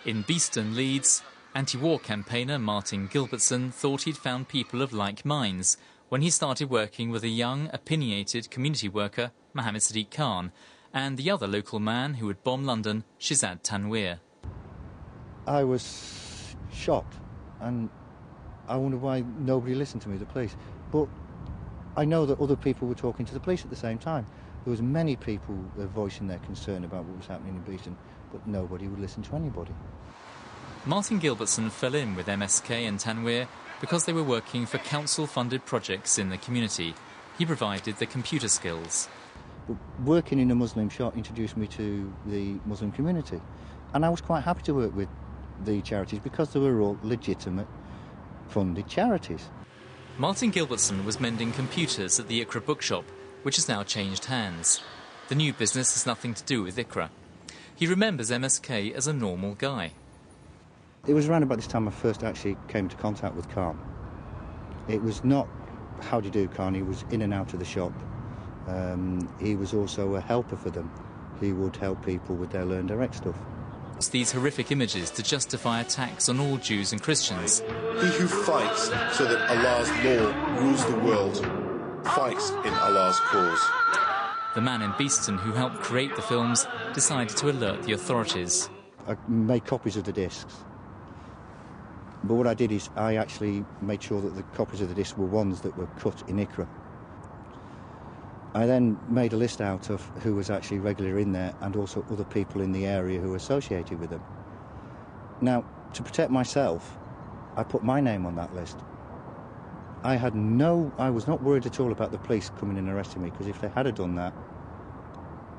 In Beeston, Leeds, anti-war campaigner Mr Gilbertson thought he'd found people of like minds when he started working with a young, opinionated community worker, Mohammed Sadiq Khan, and the other local man who would bomb London, Shahzad Tanweer. I was shocked, and I wonder why nobody listened to me, the police. But I know that other people were talking to the police at the same time. There was many people voicing their concern about what was happening in Beeston, but nobody would listen to anybody. Mr Gilbertson fell in with MSK and Tanweer because they were working for council-funded projects in the community. He provided the computer skills. But working in a Muslim shop introduced me to the Muslim community, and I was quite happy to work with the charities because they were all legitimate, funded charities. Mr Gilbertson was mending computers at the Iqra bookshop, which has now changed hands. The new business has nothing to do with Iqra. He remembers MSK as a normal guy. It was around about this time I first actually came into contact with Khan. It was not how do you do, Khan. He was in and out of the shop. He was also a helper for them. He would help people with their Learn Direct stuff. It's these horrific images to justify attacks on all Jews and Christians. He who fights so that Allah's law rules the world fights in Allah's cause. The man in Beeston who helped create the films decided to alert the authorities. I made copies of the discs. But what I did is I actually made sure that the copies of the discs were ones that were cut in Iqra. I then made a list out of who was actually regular in there and also other people in the area who were associated with them. Now, to protect myself, I put my name on that list. I was not worried at all about the police coming and arresting me, because if they had done that,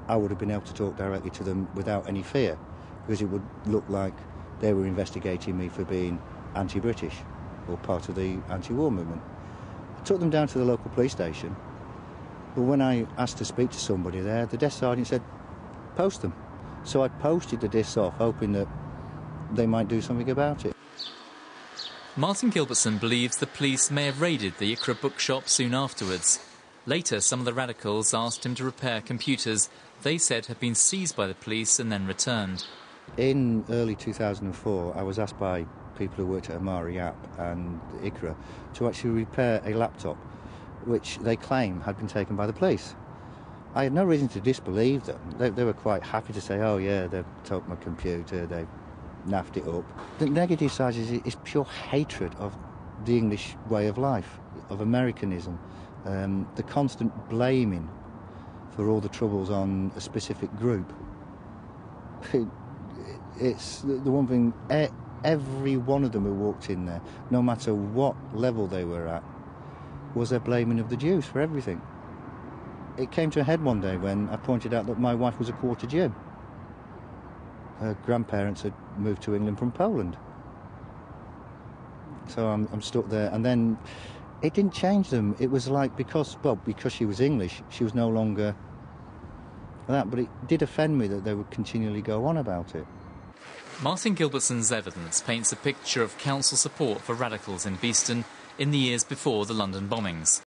I would have been able to talk directly to them without any fear, because it would look like they were investigating me for being anti-British or part of the anti-war movement. I took them down to the local police station, but when I asked to speak to somebody there, the desk sergeant said, post them. So I posted the discs off, hoping that they might do something about it. Mr Gilbertson believes the police may have raided the Iqra bookshop soon afterwards. Later, some of the radicals asked him to repair computers they said had been seized by the police and then returned. In early 2004, I was asked by people who worked at Hamara and Iqra to actually repair a laptop which they claim had been taken by the police. I had no reason to disbelieve them. They were quite happy to say, oh yeah, they've took my computer, they've naffed it up. The negative side is pure hatred of the English way of life, of Americanism, the constant blaming for all the troubles on a specific group. It's the one thing, every one of them who walked in there, no matter what level they were at, was their blaming of the Jews for everything. It came to a head one day when I pointed out that my wife was a quarter Jew. Her grandparents had moved to England from Poland. So I'm stuck there. And then it didn't change them. It was like because she was English, she was no longer that. But it did offend me that they would continually go on about it. Mr Gilbertson's evidence paints a picture of council support for radicals in Beeston in the years before the London bombings.